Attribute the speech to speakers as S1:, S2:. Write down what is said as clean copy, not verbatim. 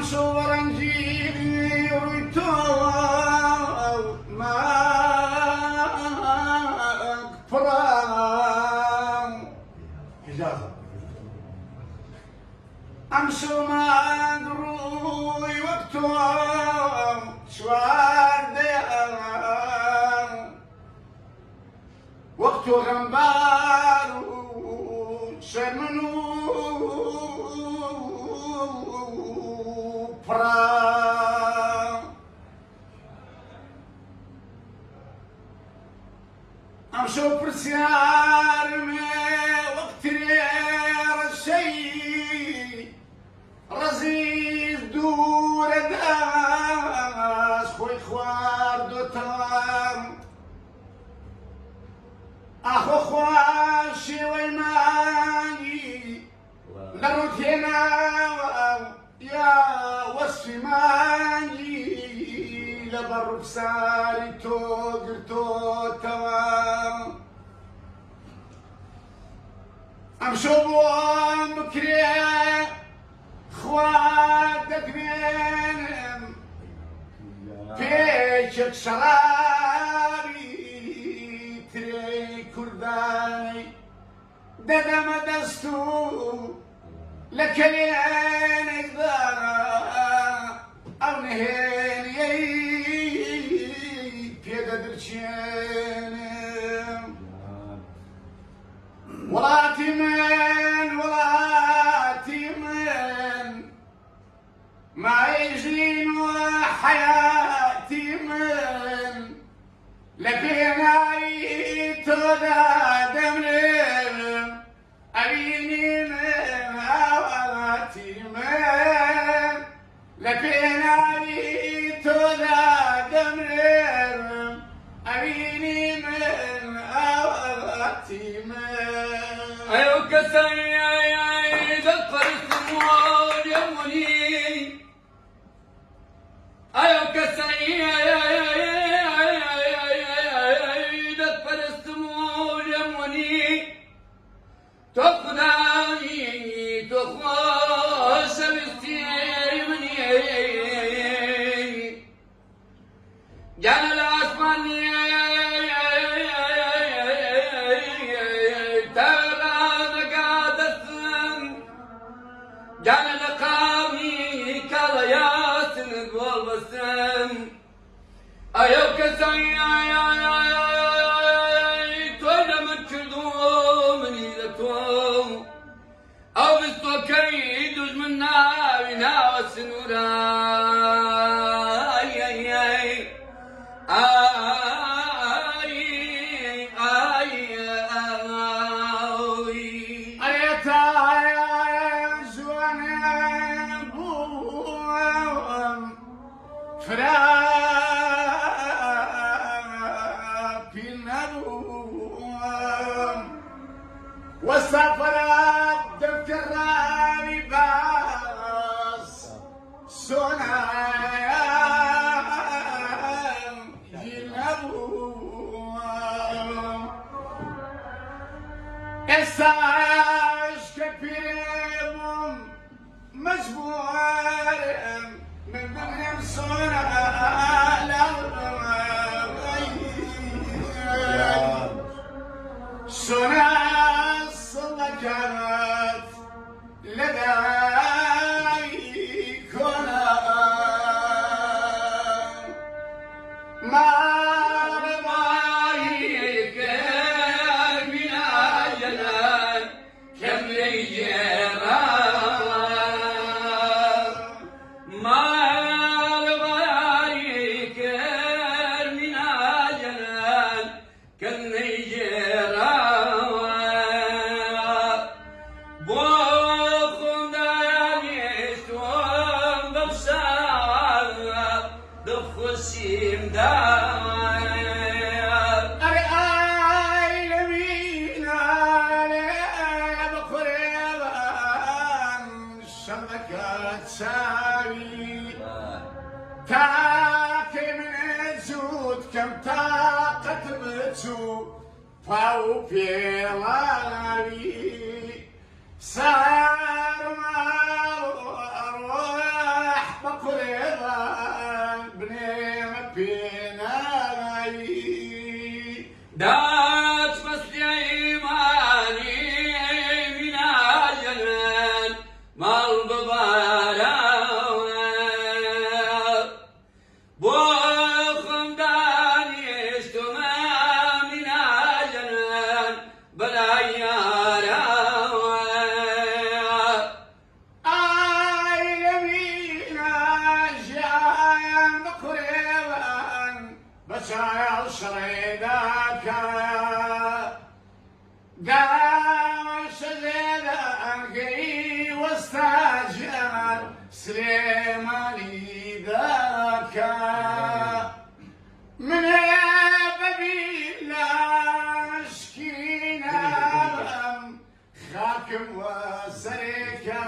S1: أمشو ورنجيلي ويتو ما فرام إجازة أمشو ما دروي وقتو شوار ديان وقتو غنبار شمنو فرام أمشو برسيار وقت رير الشي رزيز دور داس خوي خوار دو تام أخو خواشي ويماني لروتينا يا وصفي ماني لبر بساري توقر توتوام أمشو بوام بكري خواتك بينهم بيشك شرابي تري كرداني ددم دستو لكلين إقدارا أو نهين بيدا درشين ولاتي من ما يجين وحياتي من لبيناي تودا دمرم أبيني من أولاتي من لبيناي تودا دمرم أبيني من أولاتي من
S2: أيوة كسر دفر الثمار يمني أيوة كسر دفر الثمار يمني تخدعني تخاش بالسير مني جانا العثماني جانا لقامي كاليات والبسم أيوك سعي تويدا من كردو من إيدتهم أو بستوكي دوج من ناوينا والسنورا
S1: وسافر دفتر رامي باص صنايا ينبوم الساش كبيرهم مجبور من ضمن صنايا صنايا كانت لدي كنا ما رضايك من أجلال كم يجرى ما رضايك من أجلال كم يجرى تاكي من الزود كم طاقة بتشوف فاو في الغالي صار ما أروح بقريبان بنيم بيناي
S2: دات مسلي إيماني من الجنان مال ببارا بوخم داني اشتما من الجنان بلا يارا
S1: آي يمينا جايان بقريبان بشايا الشريداك قام شليلا أنقي واستاجر سليماني ذاك من ببيلا شكينا خاكم وسريكا